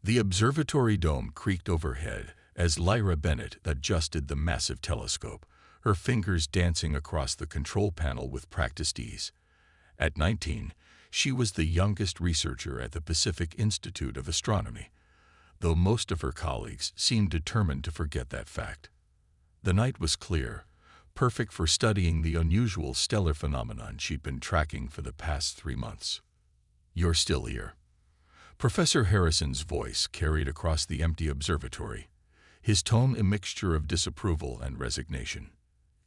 The observatory dome creaked overhead as Lyra Bennett adjusted the massive telescope, her fingers dancing across the control panel with practiced ease. At 19, she was the youngest researcher at the Pacific Institute of Astronomy, though most of her colleagues seemed determined to forget that fact. The night was clear, perfect for studying the unusual stellar phenomenon she'd been tracking for the past 3 months. "You're still here." Professor Harrison's voice carried across the empty observatory, his tone a mixture of disapproval and resignation.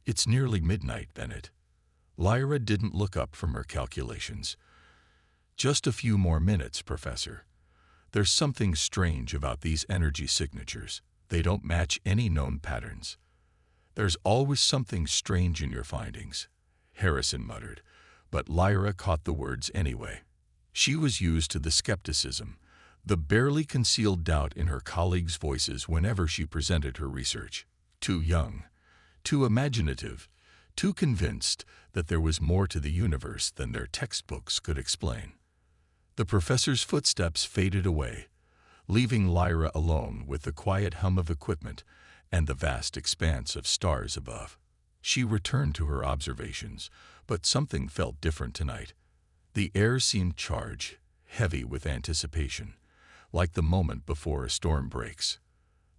"It's nearly midnight, Bennett." Lyra didn't look up from her calculations. "Just a few more minutes, Professor. There's something strange about these energy signatures. They don't match any known patterns." "There's always something strange in your findings," Harrison muttered, but Lyra caught the words anyway. She was used to the skepticism, the barely concealed doubt in her colleagues' voices whenever she presented her research. Too young, too imaginative, too convinced that there was more to the universe than their textbooks could explain. The professor's footsteps faded away, leaving Lyra alone with the quiet hum of equipment and the vast expanse of stars above. She returned to her observations, but something felt different tonight. The air seemed charged, heavy with anticipation, like the moment before a storm breaks.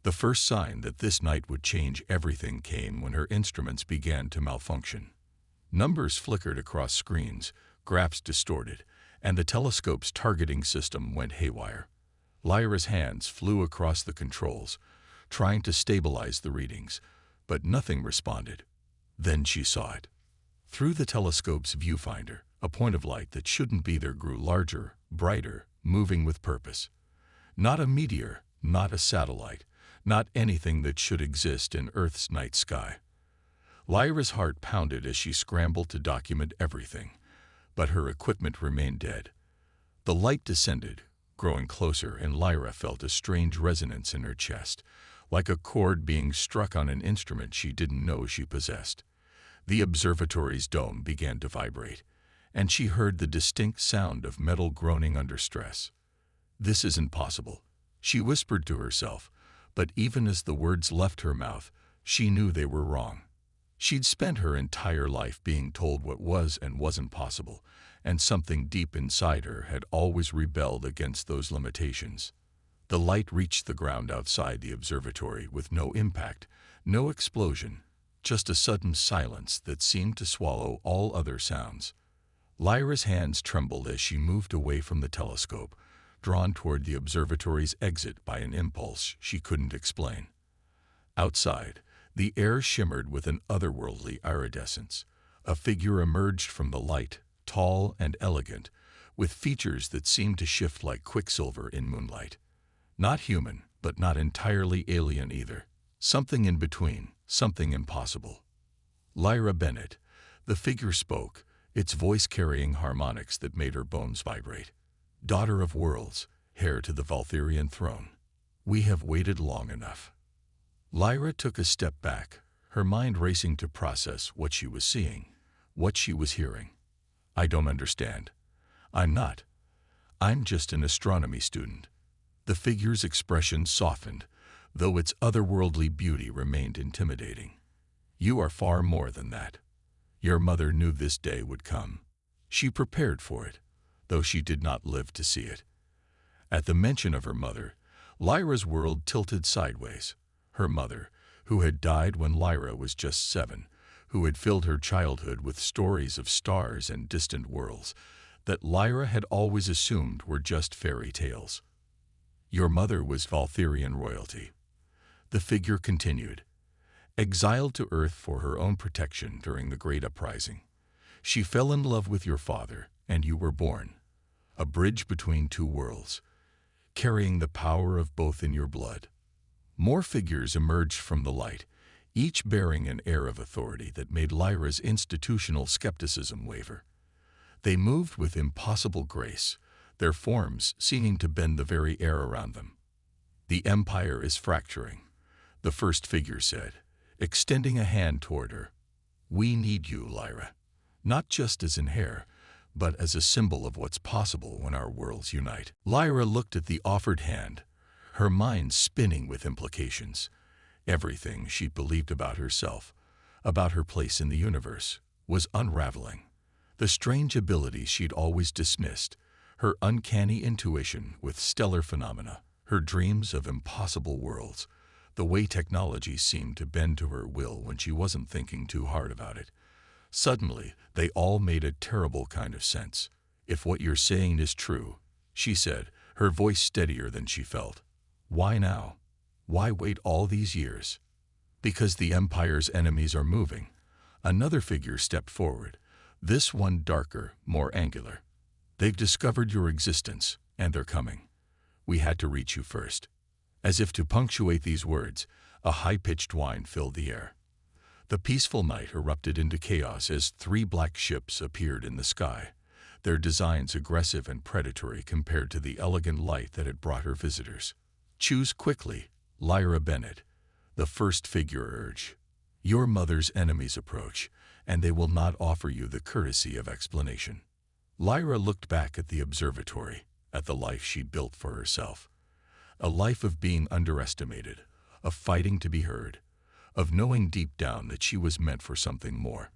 The first sign that this night would change everything came when her instruments began to malfunction. Numbers flickered across screens, graphs distorted, and the telescope's targeting system went haywire. Lyra's hands flew across the controls, trying to stabilize the readings, but nothing responded. Then she saw it. Through the telescope's viewfinder, a point of light that shouldn't be there grew larger, brighter, moving with purpose. Not a meteor, not a satellite, not anything that should exist in Earth's night sky. Lyra's heart pounded as she scrambled to document everything, but her equipment remained dead. The light descended, growing closer, and Lyra felt a strange resonance in her chest, like a chord being struck on an instrument she didn't know she possessed. The observatory's dome began to vibrate, and she heard the distinct sound of metal groaning under stress. "This isn't possible," she whispered to herself, but even as the words left her mouth, she knew they were wrong. She'd spent her entire life being told what was and wasn't possible, and something deep inside her had always rebelled against those limitations. The light reached the ground outside the observatory with no impact, no explosion, just a sudden silence that seemed to swallow all other sounds. Lyra's hands trembled as she moved away from the telescope, drawn toward the observatory's exit by an impulse she couldn't explain. Outside, the air shimmered with an otherworldly iridescence. A figure emerged from the light, tall and elegant, with features that seemed to shift like quicksilver in moonlight. Not human, but not entirely alien either. Something in between, something impossible. "Lyra Bennett," the figure spoke, its voice carrying harmonics that made her bones vibrate. "Daughter of worlds, heir to the Valtherian throne. We have waited long enough." Lyra took a step back, her mind racing to process what she was seeing, what she was hearing. "I don't understand. I'm not. I'm just an astronomy student." The figure's expression softened, though its otherworldly beauty remained intimidating. "You are far more than that. Your mother knew this day would come. She prepared for it, though she did not live to see it." At the mention of her mother, Lyra's world tilted sideways. Her mother, who had died when Lyra was just 7, who had filled her childhood with stories of stars and distant worlds that Lyra had always assumed were just fairy tales. "Your mother was Valtherian royalty," the figure continued, "exiled to Earth for her own protection during the Great Uprising. She fell in love with your father, and you were born, a bridge between two worlds, carrying the power of both in your blood." More figures emerged from the light, each bearing an air of authority that made Lyra's institutional skepticism waver. They moved with impossible grace, their forms seeming to bend the very air around them. "The Empire is fracturing," the first figure said, extending a hand toward her. "We need you, Lyra, not just as an heir, but as a symbol of what's possible when our worlds unite." Lyra looked at the offered hand, her mind spinning with implications. Everything she believed about herself, about her place in the universe, was unraveling. The strange abilities she'd always dismissed, her uncanny intuition with stellar phenomena, her dreams of impossible worlds, the way technology seemed to bend to her will when she wasn't thinking too hard about it. Suddenly, they all made a terrible kind of sense. "If what you're saying is true," she said, her voice steadier than she felt. "Why now? Why wait all these years?" "Because the Empire's enemies are moving." Another figure stepped forward, this one darker, more angular. "They've discovered your existence, and they're coming. We had to reach you first." As if to punctuate these words, a high-pitched whine filled the air. The peaceful night erupted into chaos as 3 black ships appeared in the sky, their designs aggressive and predatory compared to the elegant light that had brought her visitors. "Choose quickly," Lyra Bennett, the first figure urged. "Your mother's enemies approach, and they will not offer you the courtesy of explanation." Lyra looked back at the observatory, at the life she'd built for herself. A life of being underestimated, of fighting to be heard, of knowing deep down that she was meant for something more.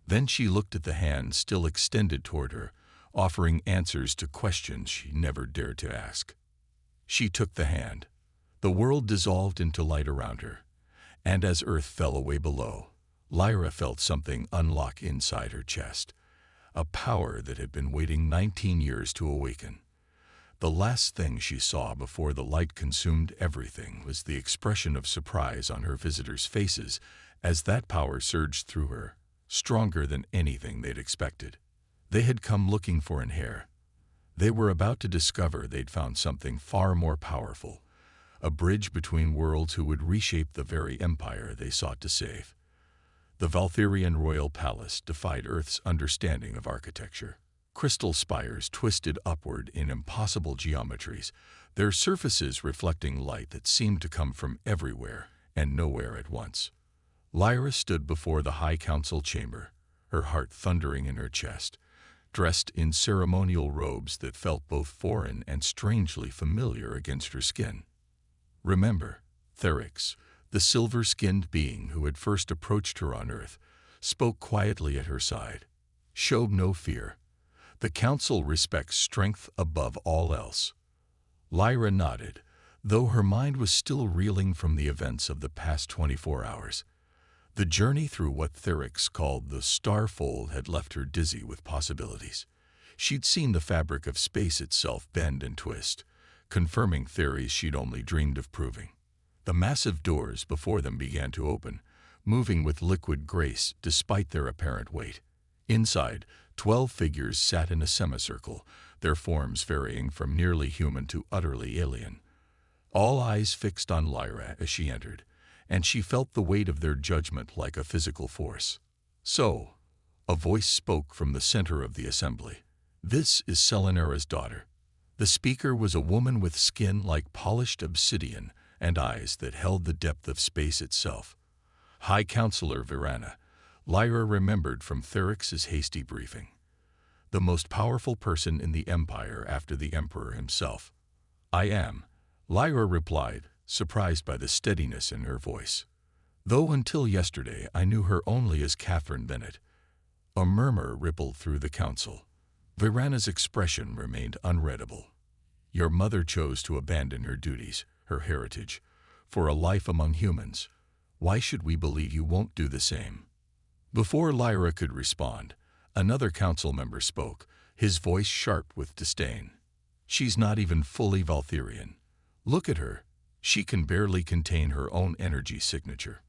Then she looked at the hand still extended toward her, offering answers to questions she never dared to ask. She took the hand. The world dissolved into light around her, and as Earth fell away below, Lyra felt something unlock inside her chest, a power that had been waiting 19 years to awaken. The last thing she saw before the light consumed everything was the expression of surprise on her visitors' faces as that power surged through her, stronger than anything they'd expected. They had come looking for an Heir. They were about to discover they'd found something far more powerful, a bridge between worlds who would reshape the very empire they sought to save. The Valtherian royal palace defied Earth's understanding of architecture. Crystal spires twisted upward in impossible geometries, their surfaces reflecting light that seemed to come from everywhere and nowhere at once. Lyra stood before the High Council chamber, her heart thundering in her chest, dressed in ceremonial robes that felt both foreign and strangely familiar against her skin. "Remember, Therix, the silver-skinned being who had first approached her on Earth, spoke quietly at her side. Show no fear. The Council respects strength above all else." Lyra nodded, though her mind was still reeling from the events of the past 24 hours. The journey through what Therix called the Starfold had left her dizzy with possibilities. She'd seen the fabric of space itself bend and twist, confirming theories she'd only dreamed of proving. The massive doors before them began to open, moving with liquid grace despite their apparent weight. Inside, 12 figures sat in a semicircle, their forms varying from nearly human to utterly alien. All eyes fixed on Lyra as she entered, and she felt the weight of their judgment like a physical force. "So," a voice spoke from the center of the assembly, "this is Selenera's daughter." The speaker was a woman with skin like polished obsidian and eyes that held the depth of space itself. High Counselor Virana, Lyra remembered from Therix's hasty briefing. The most powerful person in the Empire after the Emperor himself. "I am," Lyra replied, surprised by the steadiness in her voice. "Though until yesterday I knew her only as Catherine Bennett." A murmur rippled through the council. Virana's expression remained unreadable. "Your mother chose to abandon her duties, her heritage, for a life among humans. Why should we believe you won't do the same?" Before Lyra could respond, another council member spoke, his voice sharp with disdain. "She's not even fully Valtherian. Look at her. She can barely contain her own energy signature."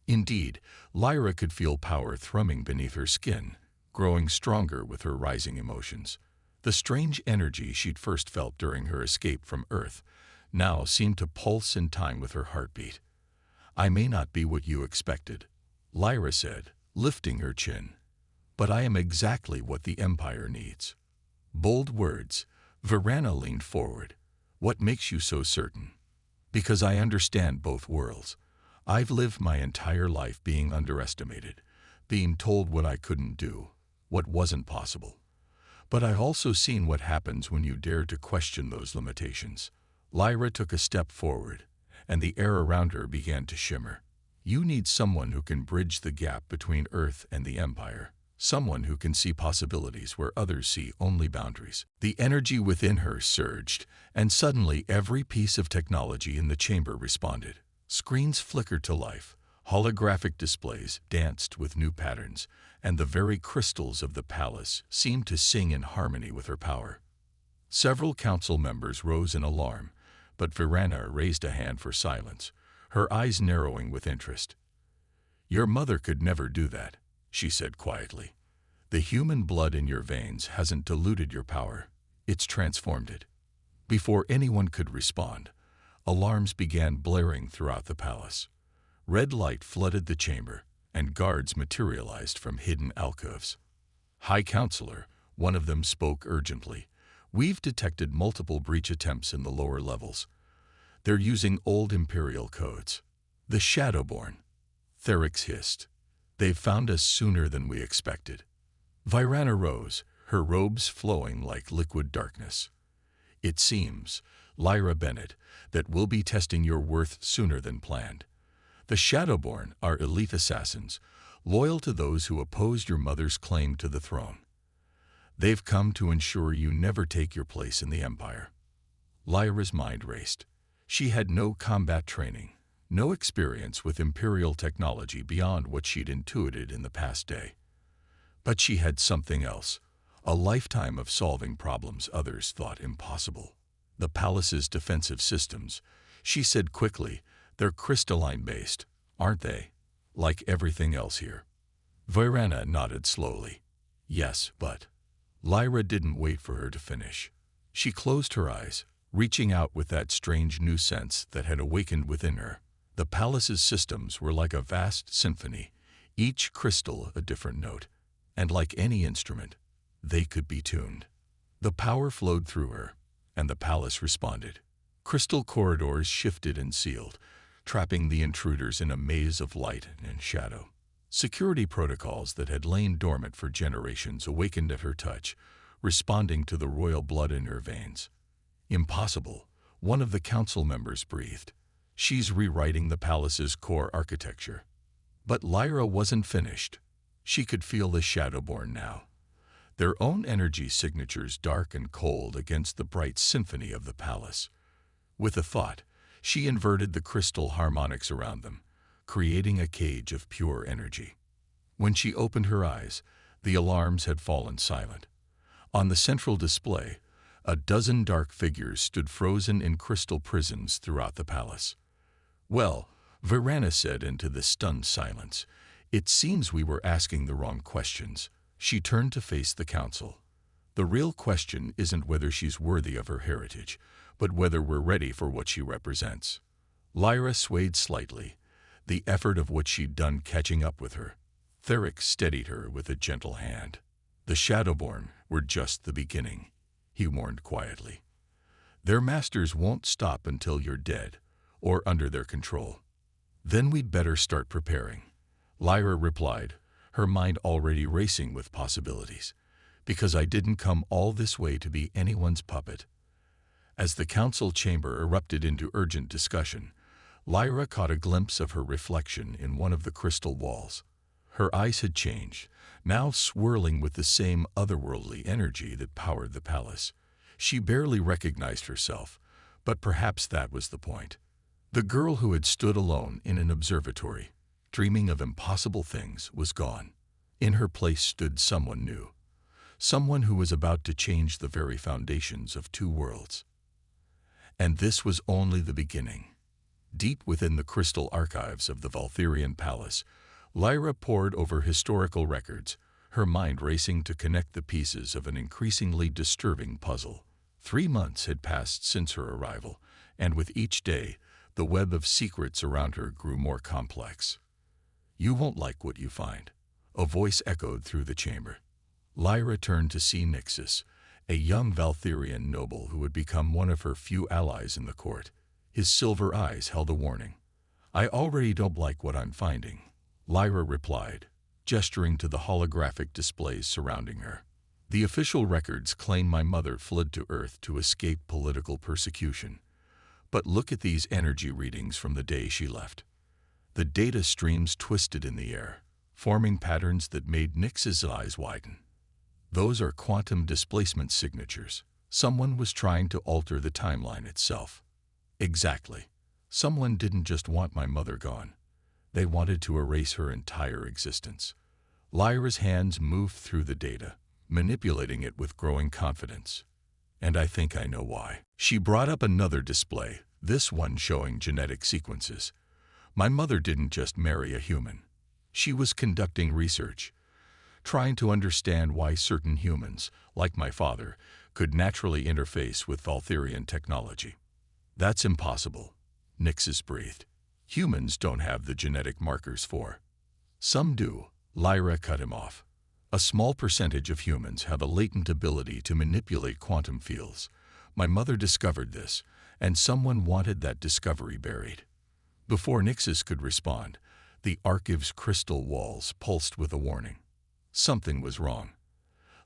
Indeed, Lyra could feel power thrumming beneath her skin, growing stronger with her rising emotions. The strange energy she'd first felt during her escape from Earth now seemed to pulse in time with her heartbeat. "I may not be what you expected," Lyra said, lifting her chin, "but I am exactly what the Empire needs." Bold words. Virana leaned forward. "What makes you so certain?" "Because I understand both worlds. I've lived my entire life being underestimated, being told what I couldn't do, what wasn't possible. But I've also seen what happens when you dare to question those limitations. Lyra took a step forward, and the air around her began to shimmer. You need someone who can bridge the gap between Earth and the Empire. Someone who can see possibilities where others see only boundaries. The energy within her surged, and suddenly every piece of technology in the chamber responded. Screens flickered to life, holographic displays danced with new patterns, and the very crystals of the palace seemed to sing in harmony with her power. Several council members rose in alarm, but Verana raised a hand for silence, her eyes narrowing with interest. "Your mother could never do that," she said quietly. "The human blood in your veins hasn't diluted your power, it's transformed it." Before anyone could respond, alarms began blaring throughout the palace. Red light flooded the chamber, and guards materialized from hidden alcoves. "High Counselor," one of them spoke urgently, "we've detected multiple breach attempts in the lower levels. They're using old Imperial codes." "The Shadowborn," Therix hissed. "They've found us sooner than we expected." Virana rose, her robes flowing like liquid darkness. "It seems, Lyra Bennett, that we'll be testing your worth sooner than planned. The Shadowborn are elite assassins, loyal to those who opposed your mother's claim to the throne. They've come to ensure you never take your place in the Empire." Lyra's mind raced. She had no combat training, no experience with Imperial technology beyond what she'd intuited in the past day. But she had something else, a lifetime of solving problems others thought impossible. "The palace's defensive systems," she said quickly, "they're crystalline-based, aren't they? Like everything else here." Virana nodded slowly. "Yes, but..." Lyra didn't wait for her to finish. She closed her eyes, reaching out with that strange new sense that had awakened within her. The palace's systems were like a vast symphony, each crystal a different note, and like any instrument, they could be tuned. The power flowed through her, and the palace responded. Crystal corridors shifted and sealed, trapping the intruders in a maze of light and shadow. Security protocols that had lain dormant for generations awakened at her touch, responding to the royal blood in her veins. "Impossible," one of the council members breathed. "She's rewriting the palace's core architecture." But Lyra wasn't finished. She could feel the Shadowborn now, their own energy signatures dark and cold against the bright symphony of the palace. With a thought, she inverted the crystal harmonics around them, creating a cage of pure energy. When she opened her eyes, the alarms had fallen silent. On the central display, a dozen dark figures stood frozen in crystal prisons throughout the palace. "Well," Virana said into the stunned silence, "it seems we were asking the wrong questions." She turned to face the council. "The real question isn't whether she's worthy of her heritage, but whether we're ready for what she represents." Lyra swayed slightly, the effort of what she'd done catching up with her. Therix steadied her with a gentle hand. "The Shadowborn were just the beginning," he warned quietly. "Their masters won't stop until you're dead, or under their control." "Then we'd better start preparing," Lyra replied, her mind already racing with possibilities. "Because I didn't come all this way to be anyone's puppet." As the council chamber erupted into urgent discussion, Lyra caught a glimpse of her reflection in one of the crystal walls. Her eyes had changed, now swirling with the same otherworldly energy that powered the palace. She barely recognized herself, but perhaps that was the point. The girl who had stood alone in an observatory, dreaming of impossible things, was gone. In her place stood someone new, someone who was about to change the very foundations of two worlds. And this was only the beginning. Deep within the crystal archives of the Valtherian Palace, Lyra pored over historical records, her mind racing to connect the pieces of an increasingly disturbing puzzle. 3 months had passed since her arrival, and with each day, the web of secrets around her grew more complex. "You won't like what you find," a voice echoed through the chamber. Lyra turned to see Nixus, a young Valtherian noble who had become one of her few allies in the court. His silver eyes held a warning. "I already don't like what I'm finding," Lyra replied, gesturing to the holographic displays surrounding her. "The official records claim my mother fled to Earth to escape political persecution. But look at these energy readings from the day she left. The data streams twisted in the air, forming patterns that made Nix's eyes widen. Those are quantum displacement signatures. Someone was trying to alter the timeline itself. Exactly. Someone didn't just want my mother gone. They wanted to erase her entire existence. Lyra's hands moved through the data, manipulating it with growing confidence. And I think I know why. She brought up another display, this one showing genetic sequences. My mother didn't just marry a human. She was conducting research, trying to understand why certain humans, like my father, could naturally interface with Valtherian technology. That's impossible, Nixis breathed. Humans don't have the genetic markers for. Some do, Lyra cut him off. A small percentage of humans have a latent ability to manipulate quantum fields. My mother discovered this, and someone wanted that discovery buried. Before Nixis could respond, the archive's crystal walls pulsed with a warning. Something was wrong.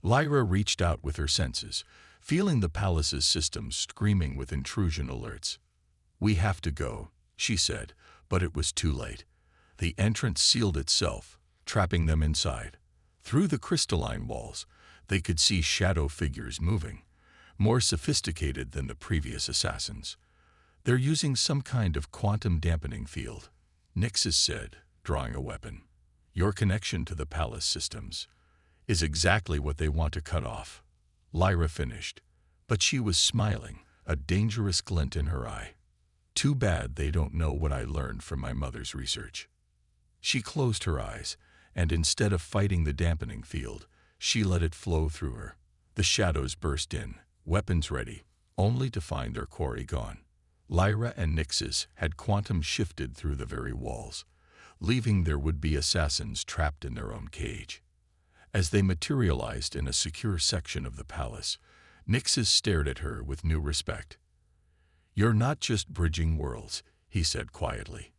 Lyra reached out with her senses, feeling the palace's systems screaming with intrusion alerts. "We have to go," she said, but it was too late. The entrance sealed itself, trapping them inside. Through the crystalline walls, they could see shadow figures moving, more sophisticated than the previous assassins. "They're using some kind of quantum dampening field," Nixis said, drawing a weapon. "Your connection to the palace systems is exactly what they want to cut off." Lyra finished, but she was smiling, a dangerous glint in her eye. "Too bad they don't know what I learned from my mother's research." She closed her eyes, and instead of fighting the dampening field, she let it flow through her. The shadows burst in, weapons ready, only to find their quarry gone. Lyra and Nixis had quantum shifted through the very walls, leaving their would-be assassins trapped in their own cage. As they materialized in a secure section of the palace, Nixis stared at her with new respect. "You're not just bridging worlds," he said quietly.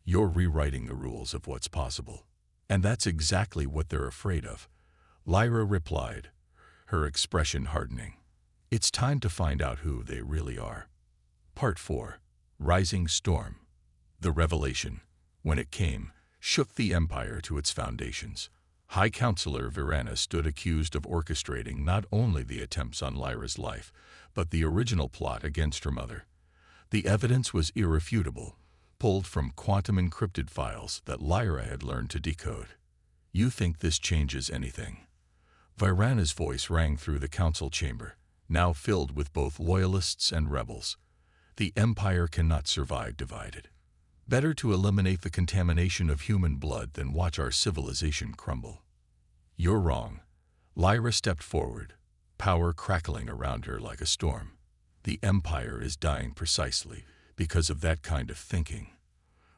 "You're rewriting the rules of what's possible." "And that's exactly what they're afraid of," Lyra replied, her expression hardening. "It's time to find out who they really are." Part 4. Rising Storm. The revelation, when it came, shook the Empire to its foundations. High Counselor Virana stood accused of orchestrating not only the attempts on Lyra's life, but the original plot against her mother. The evidence was irrefutable, pulled from quantum-encrypted files that Lyra had learned to decode. "You think this changes anything?" Virana's voice rang through the council chamber, now filled with both loyalists and rebels. "The Empire cannot survive divided. Better to eliminate the contamination of human blood than watch our civilization crumble." "You're wrong." Lyra stepped forward, power crackling around her like a storm. "The Empire is dying precisely because of that kind of thinking.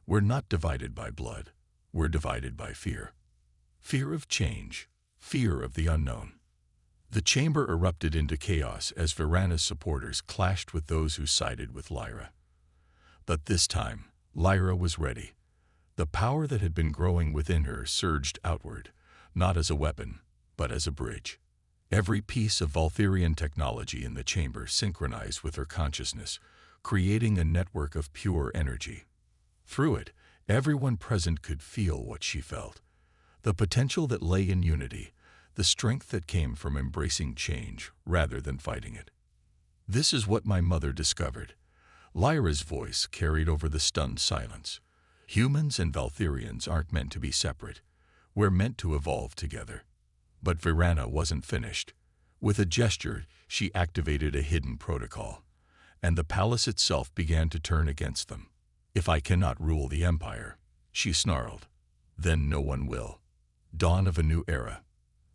We're not divided by blood. We're divided by fear. Fear of change. Fear of the unknown." The chamber erupted into chaos as Virana's supporters clashed with those who sided with Lyra. But this time, Lyra was ready. The power that had been growing within her surged outward, not as a weapon, but as a bridge. Every piece of Valtherian technology in the chamber synchronized with her consciousness, creating a network of pure energy. Through it, everyone present could feel what she felt. The potential that lay in unity, the strength that came from embracing change rather than fighting it. "This is what my mother discovered." Lyra's voice carried over the stunned silence. "Humans and Valtherians aren't meant to be separate. We're meant to evolve together." But Virana wasn't finished. With a gesture, she activated a hidden protocol, and the palace itself began to turn against them. "If I cannot rule the Empire," she snarled, "then no one will." Dawn of a new era.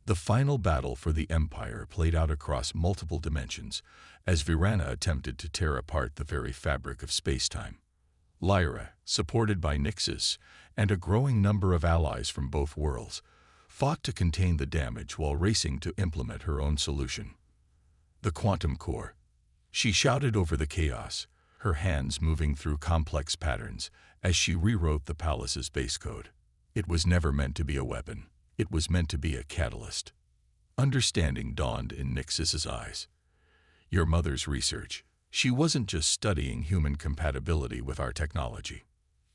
The final battle for the Empire played out across multiple dimensions as Virana attempted to tear apart the very fabric of space-time. Lyra, supported by Nixis and a growing number of allies from both worlds, fought to contain the damage while racing to implement her own solution. "The quantum core." She shouted over the chaos, her hands moving through complex patterns as she rewrote the palace's base code. It was never meant to be a weapon. It was meant to be a catalyst. Understanding dawned in Nixis's eyes. "Your mother's research. She wasn't just studying human compatibility with our technology.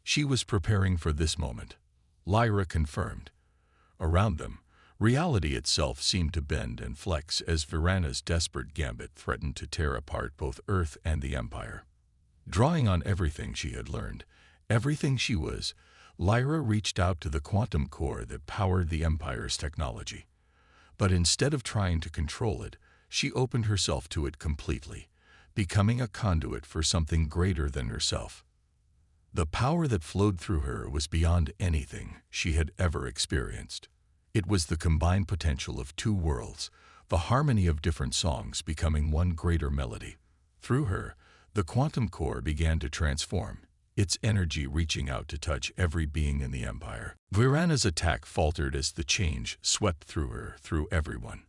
She was preparing for this moment. Lyra confirmed. Around them, reality itself seemed to bend and flex as Virana's desperate gambit threatened to tear apart both Earth and the Empire. Drawing on everything she had learned, everything she was, Lyra reached out to the quantum core that powered the Empire's technology. But instead of trying to control it, she opened herself to it completely, becoming a conduit for something greater than herself. The power that flowed through her was beyond anything she had ever experienced. It was the combined potential of two worlds, the harmony of different songs becoming one greater melody. Through her, the quantum core began to transform, its energy reaching out to touch every being in the Empire. Virana's attack faltered as the change swept through her, through everyone.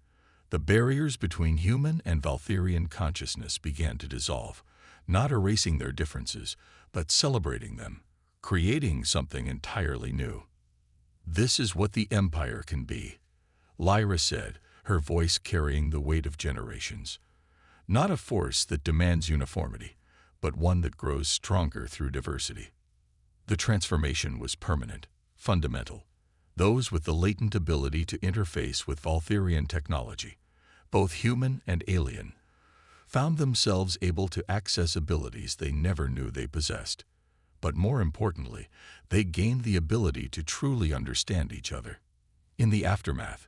The barriers between human and Valtherian consciousness began to dissolve, not erasing their differences, but celebrating them, creating something entirely new. "This is what the Empire can be," Lyra said, her voice carrying the weight of generations. "Not a force that demands uniformity, but one that grows stronger through diversity." The transformation was permanent, fundamental. Those with the latent ability to interface with Valtherian technology, both human and alien, found themselves able to access abilities they never knew they possessed. But more importantly, they gained the ability to truly understand each other. In the aftermath,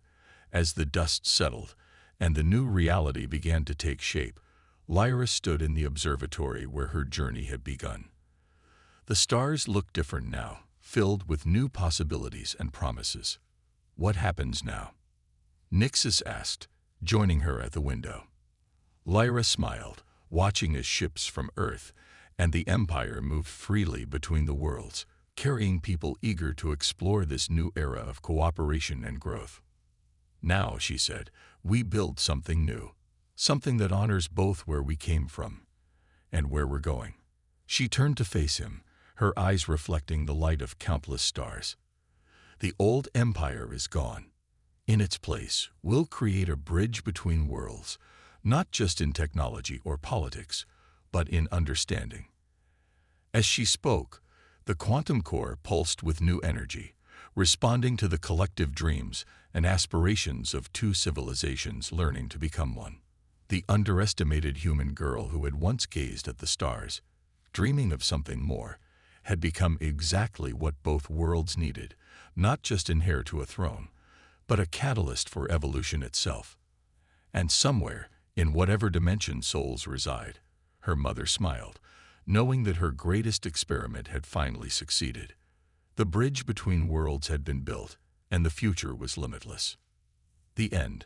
as the dust settled and the new reality began to take shape, Lyra stood in the observatory where her journey had begun. The stars looked different now, filled with new possibilities and promises. "What happens now?" Nixus asked, joining her at the window. Lyra smiled, watching as ships from Earth and the Empire moved freely between the worlds, carrying people eager to explore this new era of cooperation and growth. "Now," she said, "we build something new, something that honors both where we came from and where we're going." She turned to face him, her eyes reflecting the light of countless stars. "The old Empire is gone. In its place, we'll create a bridge between worlds, not just in technology or politics, but in understanding." As she spoke, the quantum core pulsed with new energy, responding to the collective dreams and aspirations of two civilizations learning to become one. The underestimated human girl who had once gazed at the stars, dreaming of something more, had become exactly what both worlds needed, not just an heir to a throne, but a catalyst for evolution itself. And somewhere, in whatever dimension souls reside, her mother smiled, knowing that her greatest experiment had finally succeeded. The bridge between worlds had been built, and the future was limitless. The end.